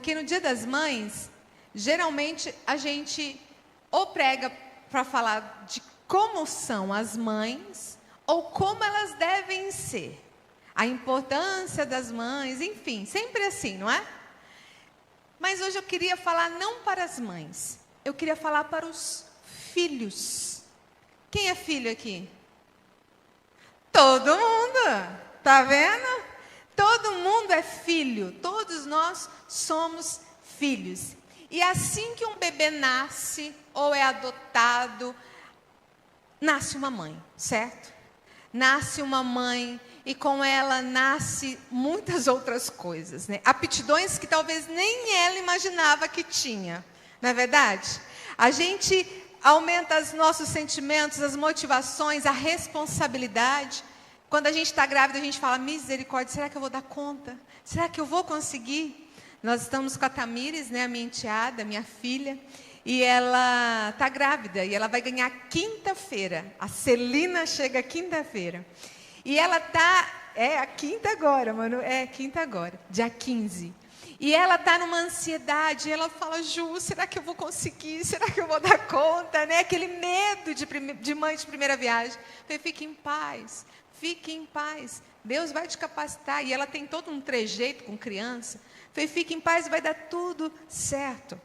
Porque no Dia das Mães, geralmente a gente ou prega para falar de como são as mães, ou como elas devem ser. A importância das mães, enfim, sempre assim, não é? Mas hoje eu queria falar não para as mães, eu queria falar para os filhos. Quem é filho aqui? Todo mundo, tá vendo? Todo mundo é filho, todos nós somos filhos. E assim que um bebê nasce, ou é adotado, nasce uma mãe, certo? Nasce uma mãe e com ela nasce muitas outras coisas, né? Aptidões que talvez nem ela imaginava que tinha, não é verdade? A gente aumenta os nossos sentimentos, as motivações, a responsabilidade. Quando a gente está grávida, a gente fala, misericórdia, será que eu vou dar conta? Será que eu vou conseguir? Nós estamos com a Tamires, né, a minha enteada, minha filha, e ela está grávida, e ela vai ganhar quinta-feira. A Celina chega quinta-feira. E ela está, a quinta agora, mano, quinta agora, dia 15. E ela está numa ansiedade, e ela fala, Ju, será que eu vou conseguir? Será que eu vou dar conta? Né? Aquele medo de mãe de primeira viagem. Eu falei, fique em paz. Fique em paz, Deus vai te capacitar. E ela tem todo um trejeito com criança. Falei, fique em paz, vai dar tudo certo.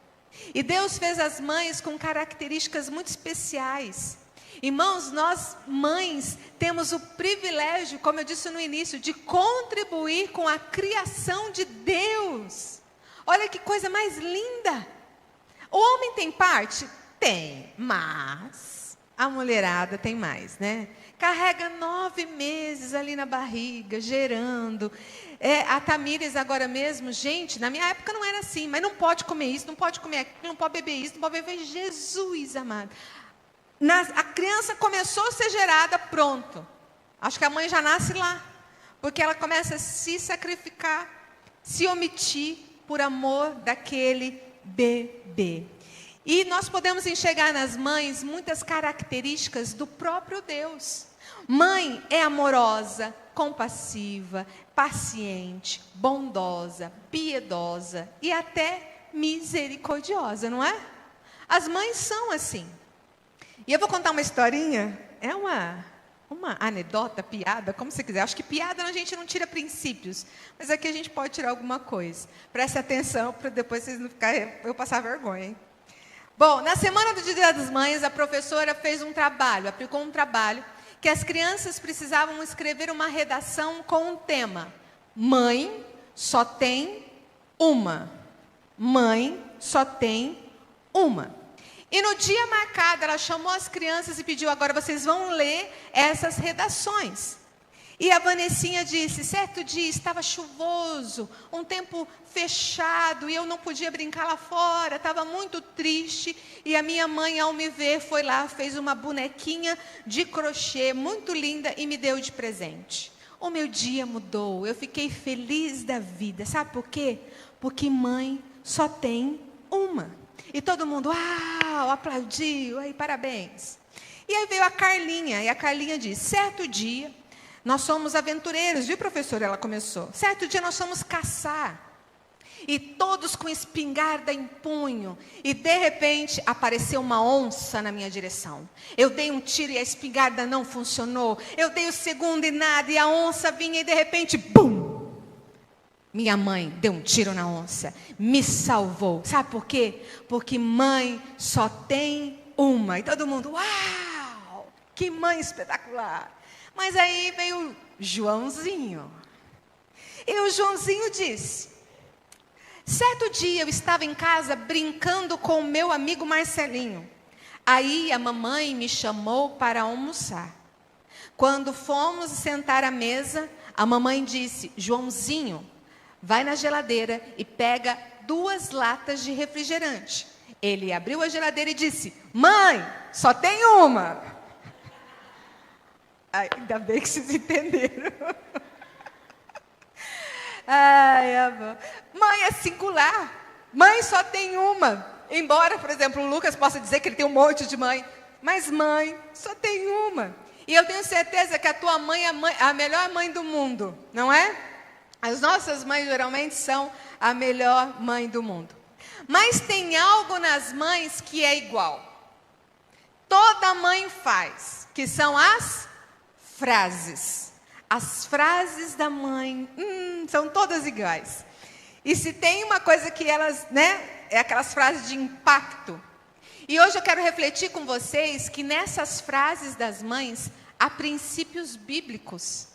E Deus fez as mães com características muito especiais. Irmãos, nós mães temos o privilégio, como eu disse no início, de contribuir com a criação de Deus. Olha que coisa mais linda. O homem tem parte? Tem, mas a mulherada tem mais, né? Carrega 9 meses ali na barriga, gerando. A Tamires agora mesmo, gente, na minha época não era assim, mas não pode comer isso, não pode comer aquilo, não pode beber isso, não pode beber. Jesus amado. A criança começou a ser gerada, pronto. Acho que a mãe já nasce lá, porque ela começa a se sacrificar, se omitir por amor daquele bebê. E nós podemos enxergar nas mães muitas características do próprio Deus. Mãe é amorosa, compassiva, paciente, bondosa, piedosa e até misericordiosa, não é? As mães são assim. E eu vou contar uma historinha, é uma anedota, piada, como você quiser. Acho que piada a gente não tira princípios, mas aqui a gente pode tirar alguma coisa. Preste atenção para depois vocês não ficarem, eu passar vergonha, hein? Bom, na semana do Dia das Mães, a professora fez um trabalho, aplicou um trabalho, que as crianças precisavam escrever uma redação com um tema. Mãe só tem uma. Mãe só tem uma. E no dia marcado, ela chamou as crianças e pediu, agora vocês vão ler essas redações. E a Vanessinha disse, certo dia estava chuvoso, um tempo fechado, e eu não podia brincar lá fora, estava muito triste, e a minha mãe, ao me ver, foi lá, fez uma bonequinha de crochê, muito linda, e me deu de presente. O meu dia mudou, eu fiquei feliz da vida, sabe por quê? Porque mãe só tem uma. E todo mundo, uau, aplaudiu, aí parabéns. E aí veio a Carlinha, e a Carlinha disse, certo dia, nós somos aventureiros, viu, professora? Ela começou. Certo dia nós fomos caçar. E todos com espingarda em punho. E de repente apareceu uma onça na minha direção. Eu dei um tiro e a espingarda não funcionou. Eu dei o segundo e nada. E a onça vinha e de repente, bum! Minha mãe deu um tiro na onça. Me salvou. Sabe por quê? Porque mãe só tem uma. E todo mundo, uau! Que mãe espetacular! Mas aí veio o Joãozinho. E o Joãozinho disse, certo dia eu estava em casa brincando com o meu amigo Marcelinho. Aí a mamãe me chamou para almoçar. Quando fomos sentar à mesa, a mamãe disse, Joãozinho, vai na geladeira e pega 2 latas de refrigerante. Ele abriu a geladeira e disse, mãe, só tem uma. Ainda bem que vocês entenderam. Ai, amor. Mãe é singular. Mãe só tem uma. Embora, por exemplo, o Lucas possa dizer que ele tem um monte de mãe. Mas mãe só tem uma. E eu tenho certeza que a tua mãe é a melhor mãe do mundo. Não é? As nossas mães geralmente são a melhor mãe do mundo. Mas tem algo nas mães que é igual. Toda mãe faz, que são as frases. As frases da mãe, são todas iguais. E se tem uma coisa que elas, é aquelas frases de impacto. E hoje eu quero refletir com vocês que nessas frases das mães há princípios bíblicos.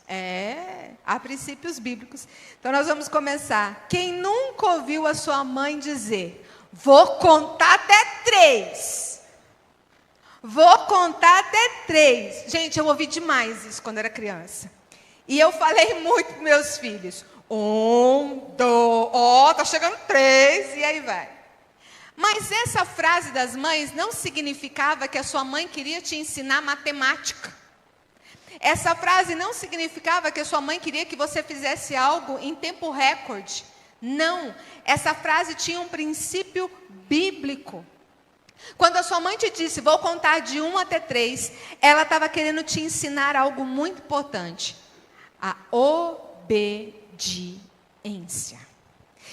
Há princípios bíblicos. Então nós vamos começar. Quem nunca ouviu a sua mãe dizer: vou contar até 3. Vou contar até 3. Gente, eu ouvi demais isso quando era criança. E eu falei muito para meus filhos. 1, 2, tá chegando 3, e aí vai. Mas essa frase das mães não significava que a sua mãe queria te ensinar matemática. Essa frase não significava que a sua mãe queria que você fizesse algo em tempo recorde. Não, essa frase tinha um princípio bíblico. Quando a sua mãe te disse, vou contar de 1 até 3, ela estava querendo te ensinar algo muito importante. A obediência.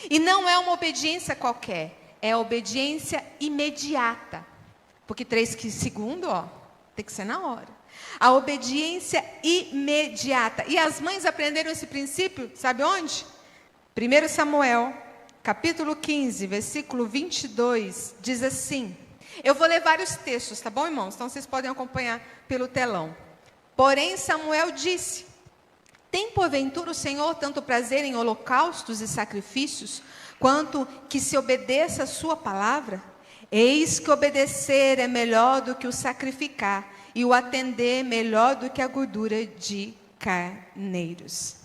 E não é uma obediência qualquer, é a obediência imediata. Porque 3 segundos, tem que ser na hora. A obediência imediata. E as mães aprenderam esse princípio, sabe onde? 1 Samuel, capítulo 15, versículo 22, diz assim. Eu vou ler vários textos, tá bom, irmãos? Então vocês podem acompanhar pelo telão. Porém, Samuel disse: tem porventura o Senhor tanto prazer em holocaustos e sacrifícios, quanto que se obedeça a sua palavra? Eis que obedecer é melhor do que o sacrificar, e o atender melhor do que a gordura de carneiros.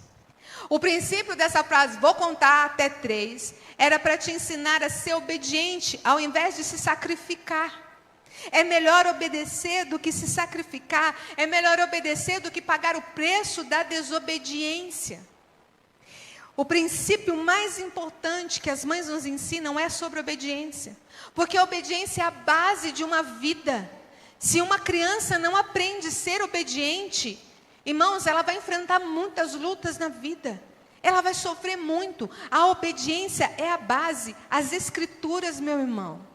O princípio dessa frase, vou contar até 3, era para te ensinar a ser obediente, ao invés de se sacrificar. É melhor obedecer do que se sacrificar, é melhor obedecer do que pagar o preço da desobediência. O princípio mais importante que as mães nos ensinam é sobre obediência, porque a obediência é a base de uma vida. Se uma criança não aprende a ser obediente, irmãos, ela vai enfrentar muitas lutas na vida. Ela vai sofrer muito. A obediência é a base. As escrituras, meu irmão,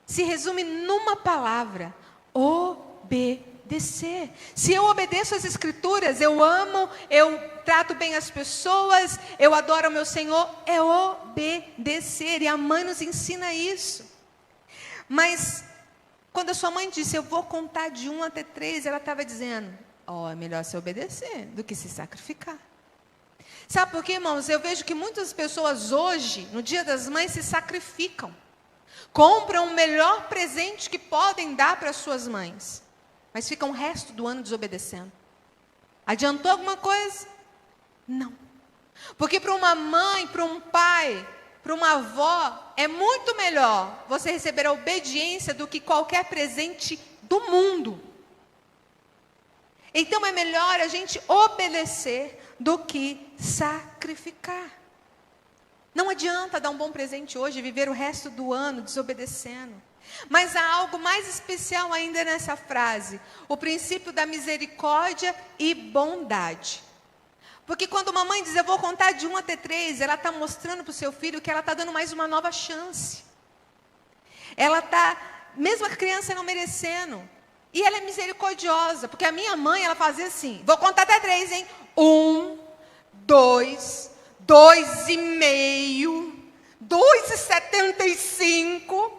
se resume numa palavra: obedecer. Se eu obedeço às escrituras, eu amo, eu trato bem as pessoas, eu adoro o meu Senhor, é obedecer. E a mãe nos ensina isso. Mas quando a sua mãe disse, eu vou contar de 1 até 3, ela estava dizendo, é melhor se obedecer do que se sacrificar. Sabe por quê, irmãos? Eu vejo que muitas pessoas hoje, no Dia das Mães, se sacrificam. Compram o melhor presente que podem dar para suas mães, mas ficam o resto do ano desobedecendo. Adiantou alguma coisa? Não. Porque para uma mãe, para um pai, para uma avó, é muito melhor você receber a obediência do que qualquer presente do mundo. Então é melhor a gente obedecer do que sacrificar. Não adianta dar um bom presente hoje e viver o resto do ano desobedecendo. Mas há algo mais especial ainda nessa frase: o princípio da misericórdia e bondade. Porque quando uma mãe diz, eu vou contar de 1 até 3, ela está mostrando para o seu filho que ela está dando mais uma nova chance. Ela está, mesmo a criança não merecendo, e ela é misericordiosa, porque a minha mãe, ela fazia assim, vou contar até 3, hein? 1, 2, 2,5, 2,75.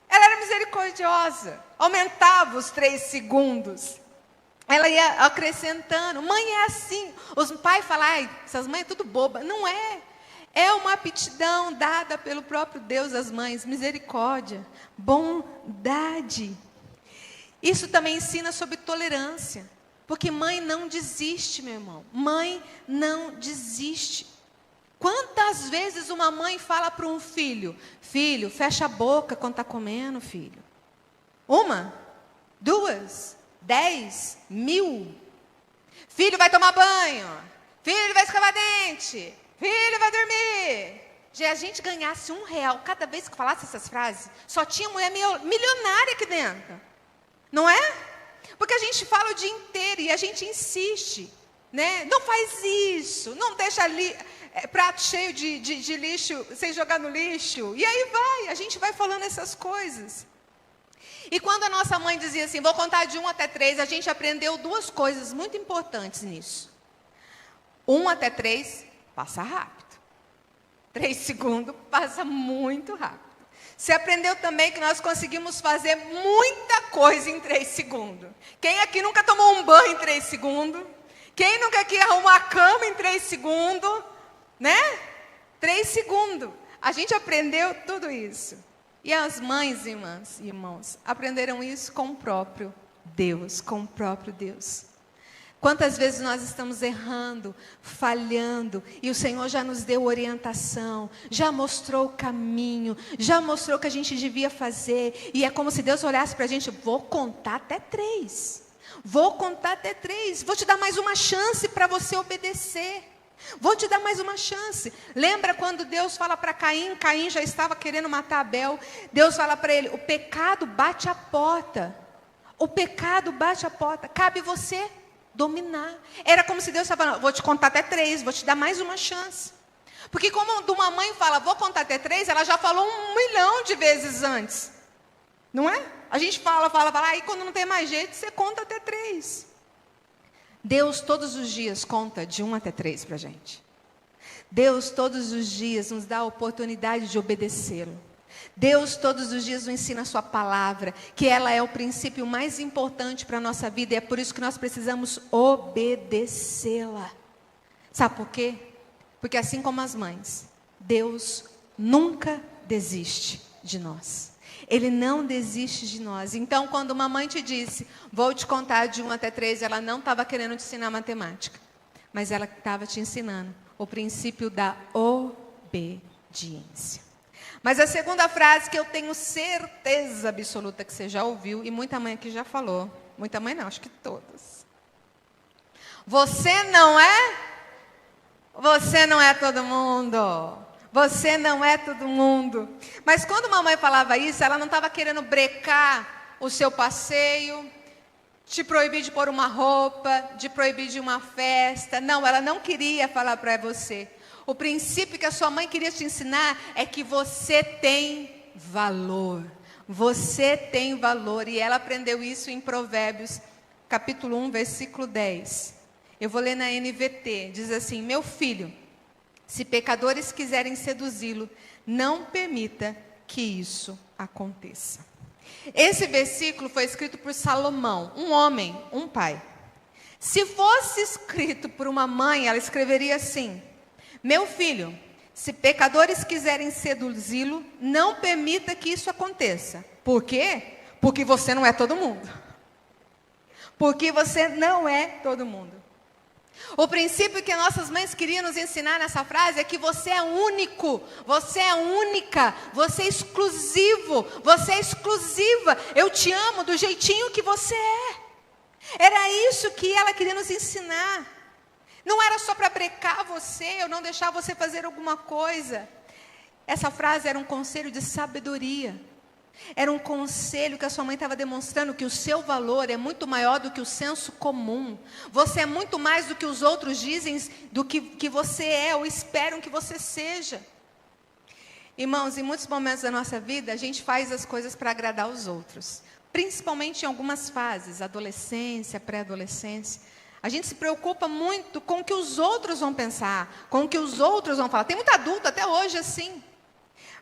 Ela era misericordiosa, aumentava os 3 segundos. Ela ia acrescentando. Mãe é assim. Os pais falam, essas mães é tudo boba. Não é. É uma aptidão dada pelo próprio Deus às mães. Misericórdia, bondade. Isso também ensina sobre tolerância. Porque mãe não desiste, meu irmão. Mãe não desiste. Quantas vezes uma mãe fala para um filho, filho, fecha a boca quando está comendo, filho. 1, 2, 10, 1000. Filho vai tomar banho. Filho vai escovar dente. Filho vai dormir. Se a gente ganhasse R$1 cada vez que falasse essas frases, só tinha mulher milionária aqui dentro. Não é? Porque a gente fala o dia inteiro e a gente insiste. né? Não faz isso, não deixa ali prato cheio de lixo, sem jogar no lixo. E aí a gente vai falando essas coisas. E quando a nossa mãe dizia assim, vou contar de 1 até 3, a gente aprendeu 2 coisas muito importantes nisso. 1 até 3, passa rápido. 3 segundos, passa muito rápido. Você aprendeu também que nós conseguimos fazer muita coisa em 3 segundos. Quem aqui nunca tomou um banho em 3 segundos? Quem nunca aqui arrumou a cama em 3 segundos? Né? 3 segundos. A gente aprendeu tudo isso. E as mães, irmãs e irmãos, aprenderam isso com o próprio Deus, com o próprio Deus. Quantas vezes nós estamos errando, falhando, e o Senhor já nos deu orientação, já mostrou o caminho, já mostrou o que a gente devia fazer, e é como se Deus olhasse para a gente, vou contar até 3, vou contar até 3, vou te dar mais uma chance para você obedecer. Vou te dar mais uma chance. Lembra quando Deus fala para Caim, Caim já estava querendo matar Abel, Deus fala para ele, o pecado bate a porta, o pecado bate a porta, cabe você dominar. Era como se Deus estava falando, vou te contar até 3, vou te dar mais uma chance. Porque quando uma mãe fala, vou contar até 3, ela já falou 1 milhão de vezes antes, não é? A gente fala, aí quando não tem mais jeito, você conta até 3. Deus todos os dias conta de 1 até 3 para a gente. Deus todos os dias nos dá a oportunidade de obedecê-lo. Deus todos os dias nos ensina a sua palavra, que ela é o princípio mais importante para a nossa vida, e é por isso que nós precisamos obedecê-la. Sabe por quê? Porque assim como as mães, Deus nunca desiste de nós. Ele não desiste de nós. Então, quando uma mãe te disse, vou te contar de 1 até 3, ela não estava querendo te ensinar matemática, mas ela estava te ensinando o princípio da obediência. Mas a segunda frase que eu tenho certeza absoluta que você já ouviu, e muita mãe aqui já falou, muita mãe não, acho que todas. Você não é todo mundo. Você não é todo mundo. Mas quando mamãe falava isso, ela não estava querendo brecar o seu passeio, te proibir de pôr uma roupa, de proibir de uma festa. Não, ela não queria falar para você. O princípio que a sua mãe queria te ensinar é que você tem valor. Você tem valor. E ela aprendeu isso em Provérbios, capítulo 1, versículo 10. Eu vou ler na NVT. Diz assim, meu filho, se pecadores quiserem seduzi-lo, não permita que isso aconteça. Esse versículo foi escrito por Salomão, um homem, um pai. Se fosse escrito por uma mãe, ela escreveria assim, meu filho, se pecadores quiserem seduzi-lo, não permita que isso aconteça. Por quê? Porque você não é todo mundo. Porque você não é todo mundo. O princípio que nossas mães queriam nos ensinar nessa frase é que você é único, você é única, você é exclusivo, você é exclusiva. Eu te amo do jeitinho que você é. Era isso que ela queria nos ensinar. Não era só para brecar você, ou não deixar você fazer alguma coisa. Essa frase era um conselho de sabedoria. Era um conselho que a sua mãe estava demonstrando que o seu valor é muito maior do que o senso comum. Você é muito mais do que os outros dizem, do que você é ou esperam que você seja. Irmãos, em muitos momentos da nossa vida, a gente faz as coisas para agradar os outros. Principalmente em algumas fases, adolescência, pré-adolescência. A gente se preocupa muito com o que os outros vão pensar, com o que os outros vão falar. Tem muito adulto até hoje assim.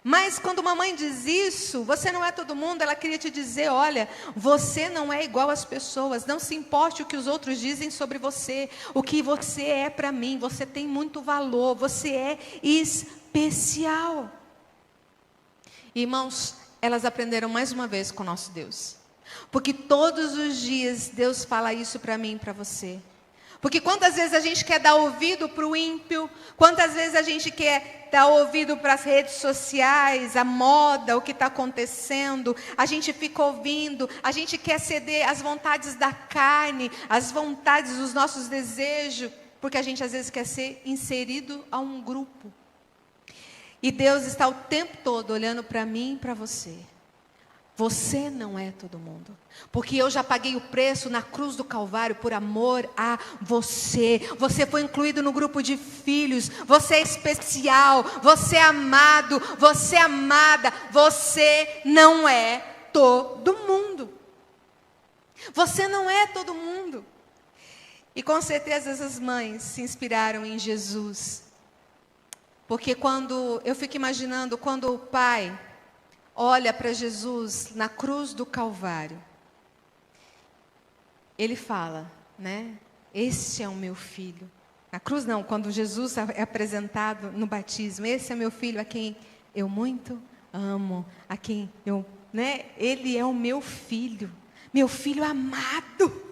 Mas quando uma mãe diz isso, você não é todo mundo, ela queria te dizer, olha, você não é igual às pessoas, não se importe o que os outros dizem sobre você, o que você é para mim, você tem muito valor, você é especial. Irmãos, elas aprenderam mais uma vez com o nosso Deus, porque todos os dias Deus fala isso para mim e para você. Porque quantas vezes a gente quer dar ouvido para o ímpio, quantas vezes a gente quer dar ouvido para as redes sociais, a moda, o que está acontecendo, a gente fica ouvindo, a gente quer ceder às vontades da carne, às vontades dos nossos desejos, porque a gente às vezes quer ser inserido a um grupo. E Deus está o tempo todo olhando para mim e para você, Você não é todo mundo. Porque eu já paguei o preço na cruz do Calvário por amor a você. Você foi incluído no grupo de filhos. Você é especial. Você é amado. Você é amada. Você não é todo mundo. Você não é todo mundo. E com certeza essas mães se inspiraram em Jesus. Porque quando eu fico imaginando, quando o pai olha para Jesus na cruz do Calvário, ele fala, né? Esse é o meu filho. Na cruz não, quando Jesus é apresentado no batismo, esse é meu filho a quem eu muito amo, a quem eu, né? Ele é o meu filho amado.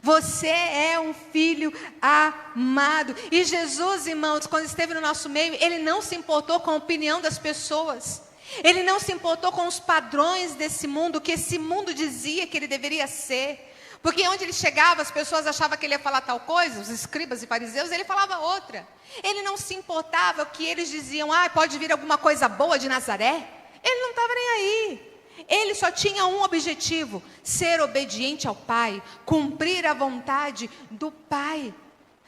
Você é um filho amado. E Jesus, irmãos, quando esteve no nosso meio, ele não se importou com a opinião das pessoas. Ele não se importou com os padrões desse mundo, que esse mundo dizia que ele deveria ser. Porque onde ele chegava, as pessoas achavam que ele ia falar tal coisa, os escribas e fariseus, ele falava outra. Ele não se importava o que eles diziam, pode vir alguma coisa boa de Nazaré. Ele não estava nem aí. Ele só tinha um objetivo, ser obediente ao Pai, cumprir a vontade do Pai.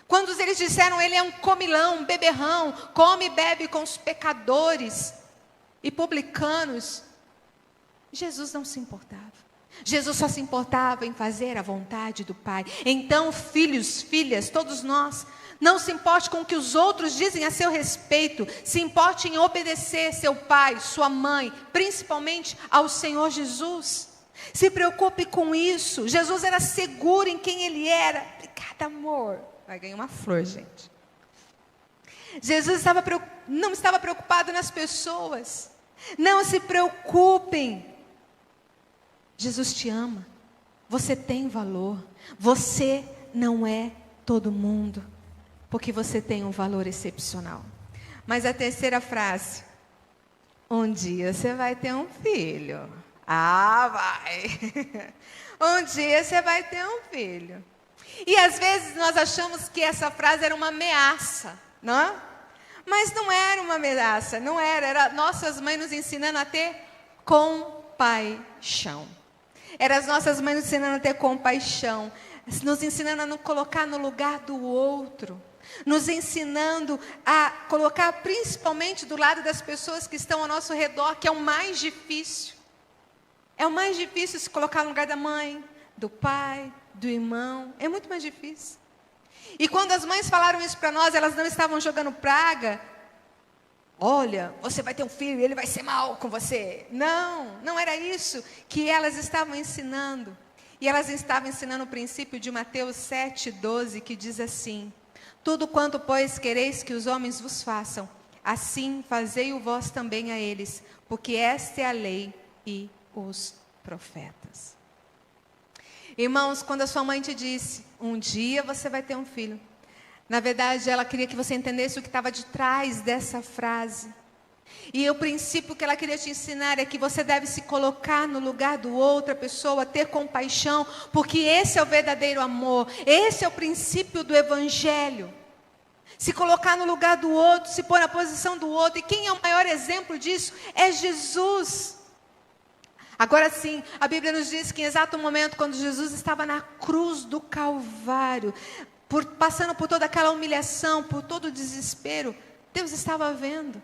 Quando eles disseram, ele é um comilão, um beberrão, come e bebe com os pecadores e publicanos, Jesus não se importava. Jesus só se importava em fazer a vontade do Pai. Então, filhos, filhas, todos nós, não se importe com o que os outros dizem a seu respeito. Se importe em obedecer seu pai, sua mãe, principalmente ao Senhor Jesus. Se preocupe com isso. Jesus era seguro em quem ele era. Obrigada, amor. Vai ganhar uma flor, gente. Jesus não estava preocupado nas pessoas. Não se preocupem. Jesus te ama. Você tem valor. Você não é todo mundo. Porque você tem um valor excepcional. Mas a terceira frase. Um dia você vai ter um filho. Vai. Um dia você vai ter um filho. E às vezes nós achamos que essa frase era uma ameaça, não é? Mas não era uma ameaça, não era. Era nossas mães nos ensinando a ter compaixão. Eram as nossas mães nos ensinando a ter compaixão. Nos ensinando a não colocar no lugar do outro. Nos ensinando a colocar principalmente do lado das pessoas que estão ao nosso redor, que é o mais difícil. É o mais difícil se colocar no lugar da mãe, do pai, do irmão. É muito mais difícil. E quando as mães falaram isso para nós, elas não estavam jogando praga. Olha, você vai ter um filho e ele vai ser mal com você. Não, não era isso que elas estavam ensinando. E elas estavam ensinando o princípio de Mateus 7,12, que diz assim: tudo quanto, pois, quereis que os homens vos façam, assim fazei-o vós também a eles, porque esta é a lei e os profetas. Irmãos, quando a sua mãe te disse, um dia você vai ter um filho, na verdade ela queria que você entendesse o que estava de trás dessa frase. E o princípio que ela queria te ensinar é que você deve se colocar no lugar do outra pessoa, ter compaixão, porque esse é o verdadeiro amor, esse é o princípio do Evangelho. Se colocar no lugar do outro, se pôr na posição do outro, e quem é o maior exemplo disso é Jesus. Agora sim, a Bíblia nos diz que em exato momento, quando Jesus estava na cruz do Calvário, passando por toda aquela humilhação, por todo o desespero, Deus estava vendo.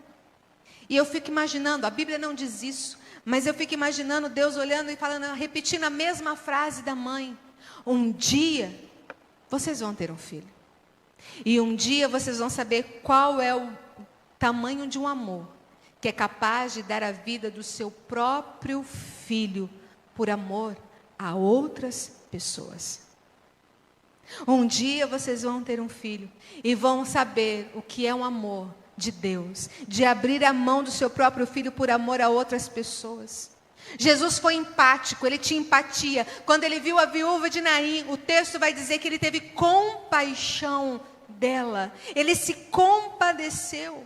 E eu fico imaginando, a Bíblia não diz isso, mas eu fico imaginando Deus olhando e falando, repetindo a mesma frase da mãe. Um dia, vocês vão ter um filho. E um dia vocês vão saber qual é o tamanho de um amor que é capaz de dar a vida do seu próprio filho por amor a outras pessoas. Um dia vocês vão ter um filho e vão saber o que é um amor de Deus, de abrir a mão do seu próprio filho por amor a outras pessoas. Jesus foi empático, ele tinha empatia. Quando ele viu a viúva de Naim, o texto vai dizer que ele teve compaixão dela. Ele se compadeceu.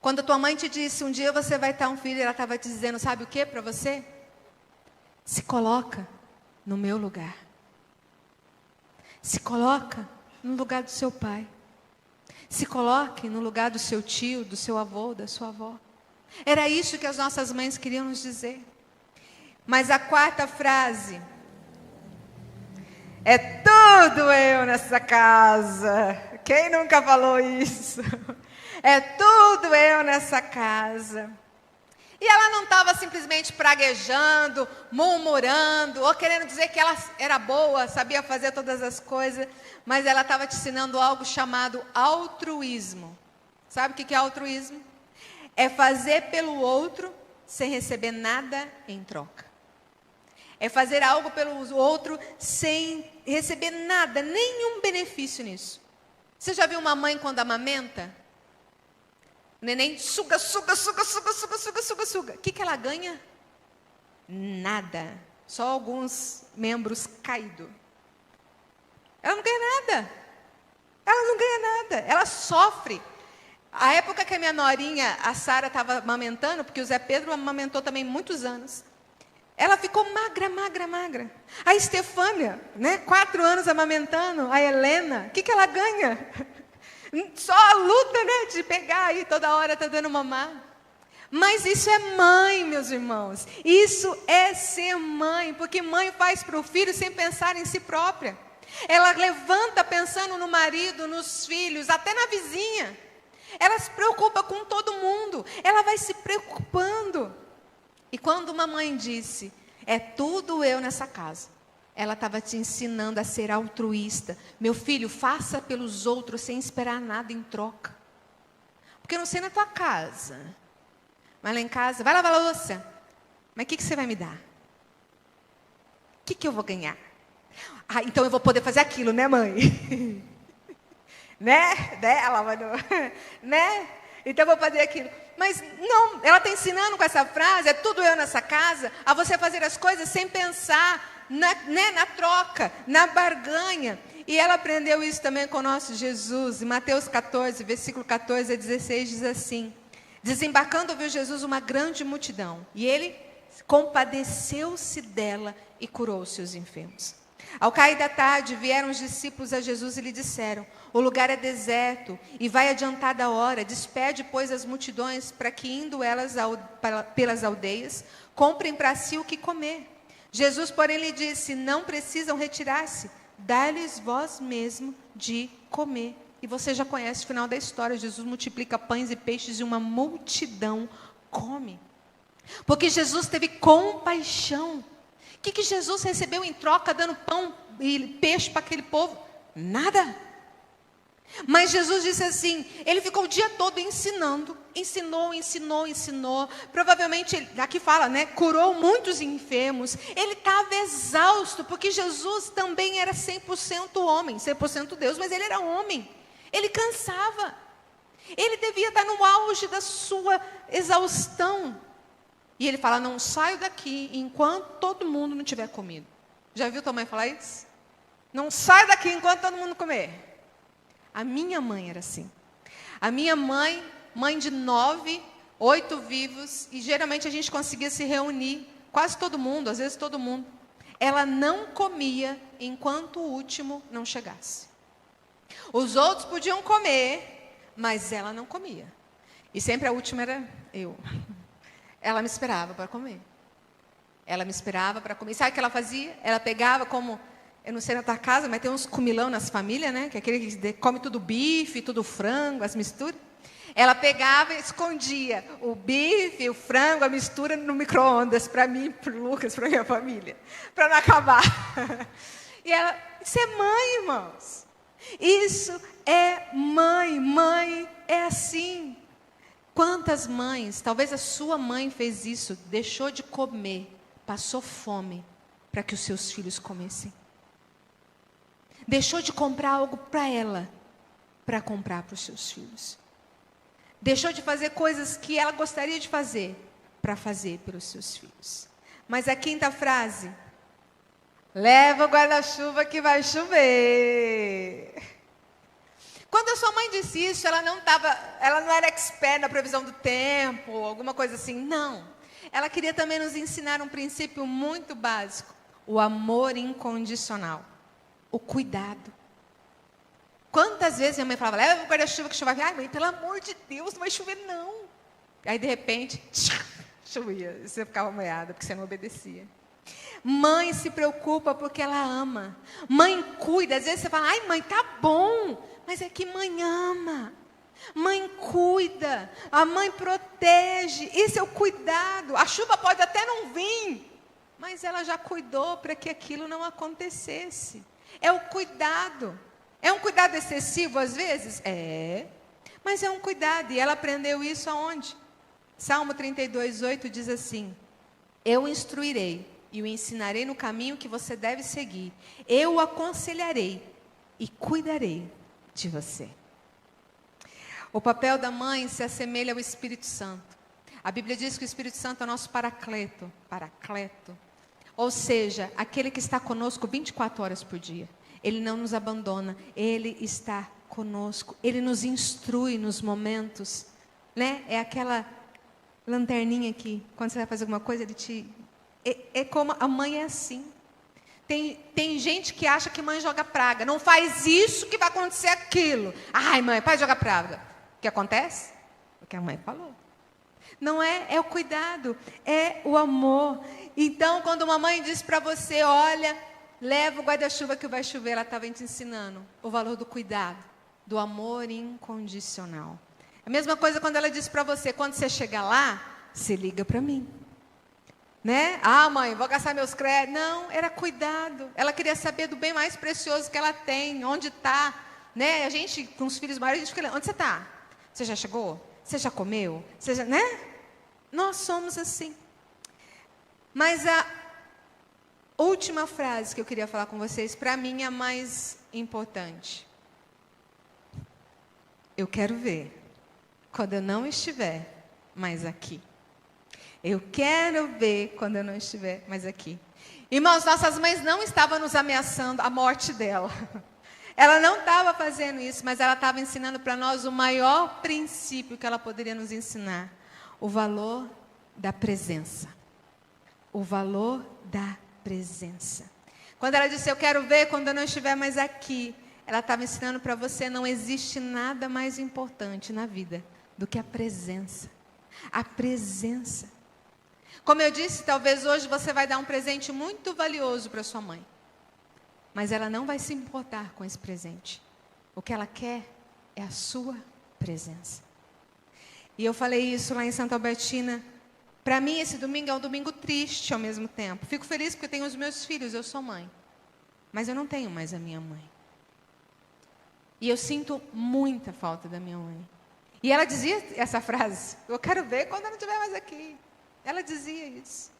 Quando a tua mãe te disse, um dia você vai ter um filho, ela estava te dizendo, sabe o que para você? Se coloca no meu lugar. Se coloca no lugar do seu pai. Se coloque no lugar do seu tio, do seu avô, da sua avó. Era isso que as nossas mães queriam nos dizer. Mas a quarta frase: é tudo eu nessa casa. Quem nunca falou isso? É tudo eu nessa casa. E ela não estava simplesmente praguejando, murmurando, ou querendo dizer que ela era boa, sabia fazer todas as coisas, mas ela estava te ensinando algo chamado altruísmo. Sabe o que é altruísmo? É fazer pelo outro sem receber nada em troca. É fazer algo pelo outro sem receber nada, nenhum benefício nisso. Você já viu uma mãe quando amamenta? O neném suga, suga, suga, suga, suga, suga, suga, suga. O que ela ganha? Nada. Só alguns membros caídos. Ela não ganha nada. Ela não ganha nada. Ela sofre. A época que a minha norinha, a Sara, estava amamentando, porque o Zé Pedro amamentou também muitos anos. Ela ficou magra, magra, magra. A Estefânia, 4 anos amamentando, a Helena, o que ela ganha? Só a luta, de pegar aí toda hora, tá dando mamar. Mas isso é mãe, meus irmãos. Isso é ser mãe, porque mãe faz para o filho sem pensar em si própria. Ela levanta pensando no marido, nos filhos, até na vizinha. Ela se preocupa com todo mundo. Ela vai se preocupando. E quando uma mãe disse, é tudo eu nessa casa, ela estava te ensinando a ser altruísta. Meu filho, faça pelos outros sem esperar nada em troca. Porque eu não sei na tua casa, mas lá em casa, vai lavar a louça. Mas o que você vai me dar? O que eu vou ganhar? Ah, então eu vou poder fazer aquilo, né, mãe? Ela vai, Então eu vou fazer aquilo. Mas não, ela está ensinando com essa frase, é tudo eu nessa casa, a você fazer as coisas sem pensar na troca, na barganha. E ela aprendeu isso também com o nosso Jesus. Em Mateus 14, versículo 14 a 16, diz assim: desembarcando, viu Jesus uma grande multidão, e ele compadeceu-se dela e curou os seus enfermos. Ao cair da tarde, vieram os discípulos a Jesus e lhe disseram: o lugar é deserto e vai adiantada a hora. Despede, pois, as multidões, para que, indo elas pelas aldeias, comprem para si o que comer. Jesus, porém, lhe disse: não precisam retirar-se, dá-lhes vós mesmo de comer. E você já conhece o final da história. Jesus multiplica pães e peixes e uma multidão come. Porque Jesus teve compaixão. O que Jesus recebeu em troca, dando pão e peixe para aquele povo? Nada. Mas Jesus disse assim, ele ficou o dia todo ensinando, ensinou. Provavelmente, aqui fala, curou muitos enfermos. Ele estava exausto, porque Jesus também era 100% homem, 100% Deus, mas ele era homem. Ele cansava. Ele devia estar no auge da sua exaustão. E ele fala, não saio daqui enquanto todo mundo não tiver comido. Já viu tua mãe falar isso? Não saio daqui enquanto todo mundo comer. A minha mãe era assim. A minha mãe de 9, 8 vivos, e geralmente a gente conseguia se reunir, quase todo mundo, às vezes todo mundo. Ela não comia enquanto o último não chegasse. Os outros podiam comer, mas ela não comia. E sempre a última era eu. Ela me esperava para comer. Sabe o que ela fazia? Ela pegava como... Eu não sei na tua casa, mas tem uns comilão nas famílias, que é aquele que come tudo bife, tudo frango, as misturas. Ela pegava e escondia o bife, o frango, a mistura no micro-ondas, para mim, para o Lucas, para a minha família, para não acabar. E ela, isso é mãe, irmãos. Isso é mãe. Mãe é assim. Quantas mães, talvez a sua mãe fez isso, deixou de comer, passou fome, para que os seus filhos comessem. Deixou de comprar algo para ela, para comprar para os seus filhos. Deixou de fazer coisas que ela gostaria de fazer, para fazer pelos seus filhos. Mas a quinta frase, leva o guarda-chuva que vai chover. Quando a sua mãe disse isso, ela não era expert na previsão do tempo, alguma coisa assim, não. Ela queria também nos ensinar um princípio muito básico, o amor incondicional. O cuidado. Quantas vezes minha mãe falava, leva o guarda-chuva que chuva. Ai, mãe, pelo amor de Deus, não vai chover não. Aí, de repente, Chovia, você ficava molhada, porque você não obedecia. Mãe se preocupa porque ela ama. Mãe cuida. Às vezes você fala, ai mãe, tá bom. Mas é que mãe ama. Mãe cuida. A mãe protege. Isso é o cuidado. A chuva pode até não vir, mas ela já cuidou para que aquilo não acontecesse. É o cuidado. É um cuidado excessivo às vezes? É. Mas é um cuidado. E ela aprendeu isso aonde? Salmo 32:8 diz assim: eu o instruirei e o ensinarei no caminho que você deve seguir. Eu o aconselharei e cuidarei de você. O papel da mãe se assemelha ao Espírito Santo. A Bíblia diz que o Espírito Santo é o nosso paracleto. Ou seja, aquele que está conosco 24 horas por dia. Ele não nos abandona, ele está conosco. Ele nos instrui nos momentos, né? É aquela lanterninha que, quando você vai fazer alguma coisa, ele te... É como a mãe é assim. Tem gente que acha que mãe joga praga. Não faz isso que vai acontecer aquilo. Ai, mãe, pai joga praga. O que acontece? O que a mãe falou. Não é o cuidado, é o amor. Então, quando uma mãe diz para você, olha, leva o guarda-chuva que vai chover, ela estava te ensinando o valor do cuidado, do amor incondicional. A mesma coisa quando ela diz para você, quando você chegar lá, você liga para mim. Né? Ah, mãe, vou gastar meus créditos. Não, era cuidado. Ela queria saber do bem mais precioso que ela tem, onde está. Né? A gente, com os filhos maiores, a gente fica, onde você está? Você já chegou? Você já comeu? Você já, né? Nós somos assim. Mas a última frase que eu queria falar com vocês, para mim, é a mais importante. Eu quero ver quando eu não estiver mais aqui. Eu quero ver quando eu não estiver mais aqui. Irmãos, nossas mães não estavam nos ameaçando a morte dela. Ela não estava fazendo isso, mas ela estava ensinando para nós o maior princípio que ela poderia nos ensinar. O valor da presença. O valor da presença. Quando ela disse, eu quero ver quando eu não estiver mais aqui, ela estava ensinando para você, não existe nada mais importante na vida do que a presença. A presença. Como eu disse, talvez hoje você vai dar um presente muito valioso para sua mãe. Mas ela não vai se importar com esse presente. O que ela quer é a sua presença. E eu falei isso lá em Santa Albertina. Para mim, esse domingo é um domingo triste ao mesmo tempo. Fico feliz porque eu tenho os meus filhos, eu sou mãe. Mas eu não tenho mais a minha mãe. E eu sinto muita falta da minha mãe. E ela dizia essa frase, eu quero ver quando eu não estiver mais aqui. Ela dizia isso.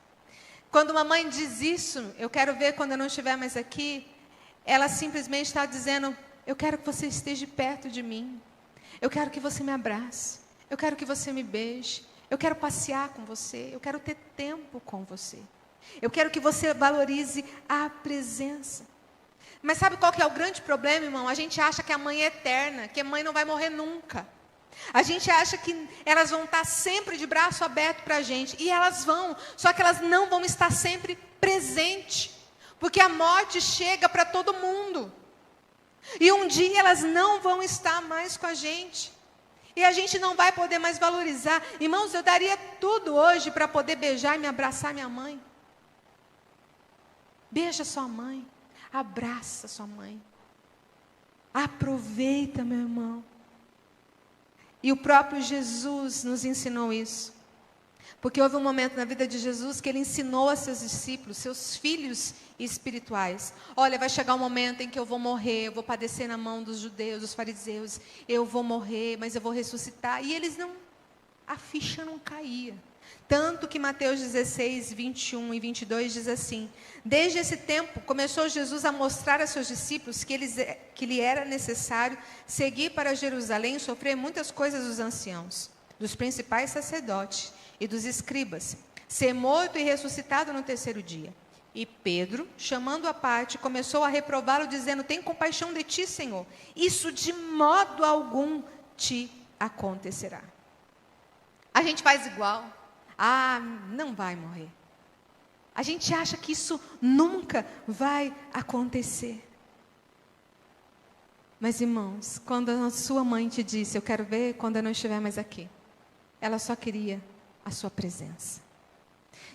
Quando uma mãe diz isso, eu quero ver quando eu não estiver mais aqui, ela simplesmente está dizendo, eu quero que você esteja perto de mim. Eu quero que você me abrace. Eu quero que você me beije. Eu quero passear com você. Eu quero ter tempo com você. Eu quero que você valorize a presença. Mas sabe qual que é o grande problema, irmão? A gente acha que a mãe é eterna, que a mãe não vai morrer nunca. A gente acha que elas vão estar sempre de braço aberto para a gente. E elas vão, só que elas não vão estar sempre presentes. Porque a morte chega para todo mundo. E um dia elas não vão estar mais com a gente. E a gente não vai poder mais valorizar. Irmãos, eu daria tudo hoje para poder beijar e me abraçar minha mãe. Beija sua mãe. Abraça sua mãe. Aproveita, meu irmão. E o próprio Jesus nos ensinou isso. Porque houve um momento na vida de Jesus que ele ensinou a seus discípulos, seus filhos espirituais. Olha, vai chegar um momento em que eu vou morrer, eu vou padecer na mão dos judeus, dos fariseus. Eu vou morrer, mas eu vou ressuscitar. E eles não, a ficha não caía. Tanto que Mateus 16, 21 e 22 diz assim, desde esse tempo começou Jesus a mostrar a seus discípulos que lhe era necessário seguir para Jerusalém e sofrer muitas coisas dos anciãos, dos principais sacerdotes e dos escribas, ser morto e ressuscitado no terceiro dia. E Pedro, chamando-o à parte, começou a reprová-lo, dizendo, tem compaixão de ti, Senhor, isso de modo algum te acontecerá. A gente faz igual. Ah, não vai morrer. A gente acha que isso nunca vai acontecer. Mas, irmãos, quando a sua mãe te disse, eu quero ver quando eu não estiver mais aqui, ela só queria a sua presença.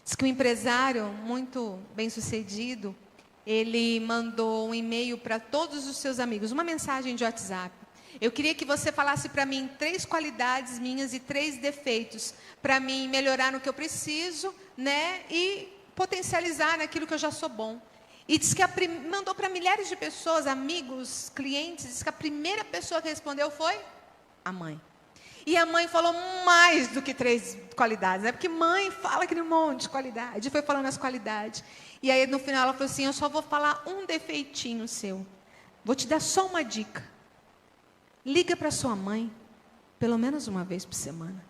Diz que um empresário muito bem-sucedido, ele mandou um e-mail para todos os seus amigos, uma mensagem de WhatsApp. Eu queria que você falasse para mim 3 qualidades minhas e 3 defeitos, para mim melhorar no que eu preciso, né? E potencializar naquilo que eu já sou bom. E diz que mandou para milhares de pessoas, amigos, clientes, diz que a primeira pessoa que respondeu foi a mãe. E a mãe falou mais do que 3 qualidades, né? Porque mãe fala aquele monte de qualidade, foi falando as qualidades. E aí no final ela falou assim, eu só vou falar um defeitinho seu. Vou te dar só uma dica. Liga para sua mãe, pelo menos uma vez por semana.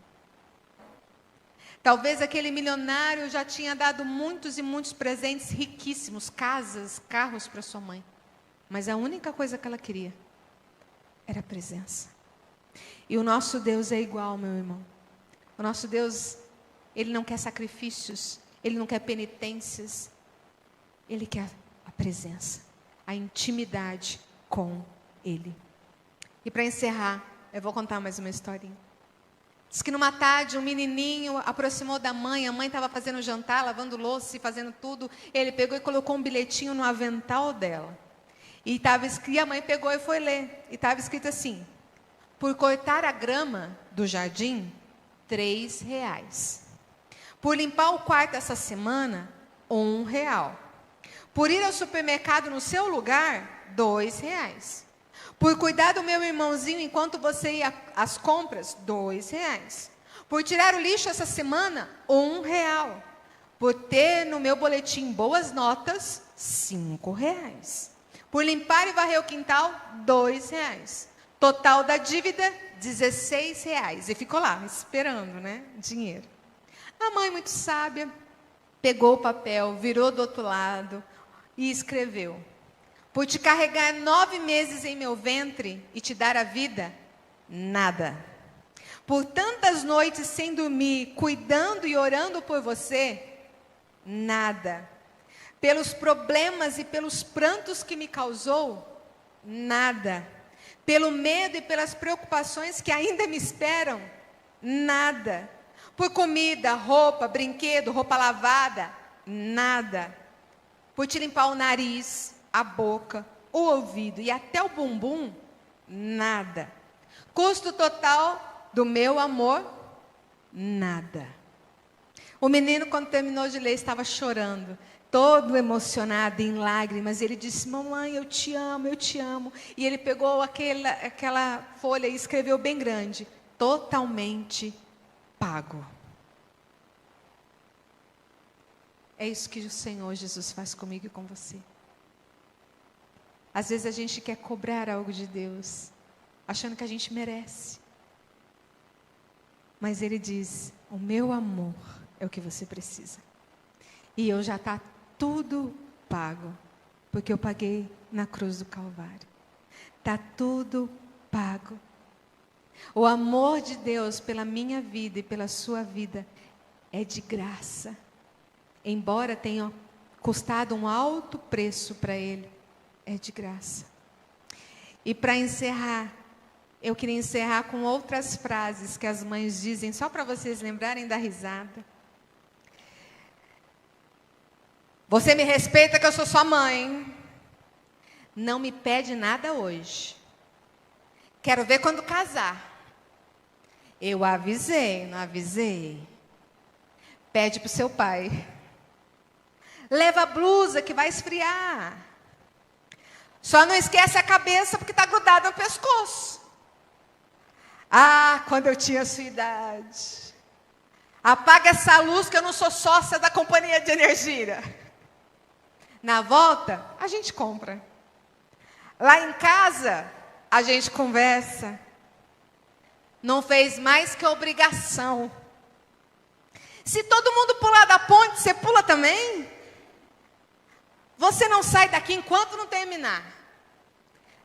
Talvez aquele milionário já tinha dado muitos e muitos presentes riquíssimos, casas, carros para sua mãe. Mas a única coisa que ela queria era a presença. E o nosso Deus é igual, meu irmão. O nosso Deus, Ele não quer sacrifícios, Ele não quer penitências. Ele quer a presença, a intimidade com Ele. E para encerrar, eu vou contar mais uma historinha. Diz que numa tarde um menininho aproximou da mãe, a mãe estava fazendo jantar, lavando louça e fazendo tudo. Ele pegou e colocou um bilhetinho no avental dela. E a mãe pegou e foi ler. E estava escrito assim, por cortar a grama do jardim, R$3. Por limpar o quarto essa semana, R$1. Por ir ao supermercado no seu lugar, R$2. Por cuidar do meu irmãozinho enquanto você ia às compras, R$2. Por tirar o lixo essa semana, R$1. Por ter no meu boletim boas notas, R$5. Por limpar e varrer o quintal, R$2. Total da dívida, R$16. E ficou lá, esperando, né? Dinheiro. A mãe, muito sábia, pegou o papel, virou do outro lado e escreveu. Por te carregar 9 meses em meu ventre e te dar a vida, nada. Por tantas noites sem dormir, cuidando e orando por você, nada. Pelos problemas e pelos prantos que me causou, nada. Pelo medo e pelas preocupações que ainda me esperam, nada. Por comida, roupa, brinquedo, roupa lavada, nada. Por te limpar o nariz, a boca, o ouvido e até o bumbum, nada. Custo total do meu amor, nada. O menino, quando terminou de ler, estava chorando, todo emocionado, em lágrimas. Ele disse, mamãe, eu te amo, eu te amo. E ele pegou aquela folha e escreveu bem grande, totalmente pago. É isso que o Senhor Jesus faz comigo e com você. Às vezes a gente quer cobrar algo de Deus, achando que a gente merece. Mas Ele diz, o meu amor é o que você precisa. E eu já está tudo pago, porque eu paguei na cruz do Calvário. Está tudo pago. O amor de Deus pela minha vida e pela sua vida é de graça. Embora tenha custado um alto preço para Ele, é de graça. E para encerrar, eu queria encerrar com outras frases que as mães dizem, só para vocês lembrarem da risada. Você me respeita que eu sou sua mãe. Não me pede nada hoje. Quero ver quando casar. Eu avisei, não avisei? Pede para o seu pai. Leva a blusa que vai esfriar. Só não esquece a cabeça porque está grudada no pescoço. Ah, quando eu tinha a sua idade. Apaga essa luz que eu não sou sócia da companhia de energia. Na volta, a gente compra. Lá em casa, a gente conversa. Não fez mais que obrigação. Se todo mundo pular da ponte, você pula também? Você não sai daqui enquanto não terminar.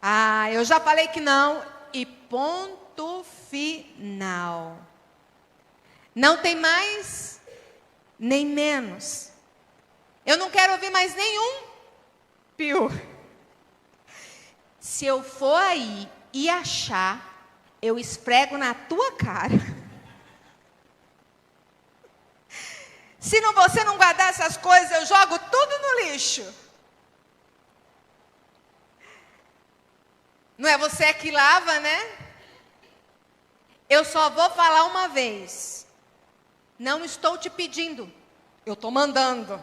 Ah, eu já falei que não. E ponto final. Não tem mais, nem menos. Eu não quero ouvir mais nenhum pior. Se eu for aí e achar, eu esfrego na tua cara. Se não, você não guardar essas coisas, eu jogo tudo no lixo. Não é você que lava, né? Eu só vou falar uma vez. Não estou te pedindo. Eu estou mandando.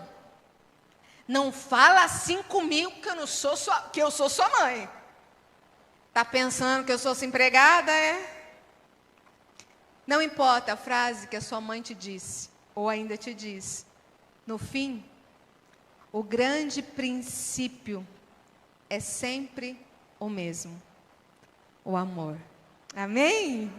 Não fala assim comigo que eu sou sua mãe. Tá pensando que eu sou sua empregada, é? Não importa a frase que a sua mãe te disse, ou ainda te diz. No fim, o grande princípio é sempre o mesmo: o amor. Amém?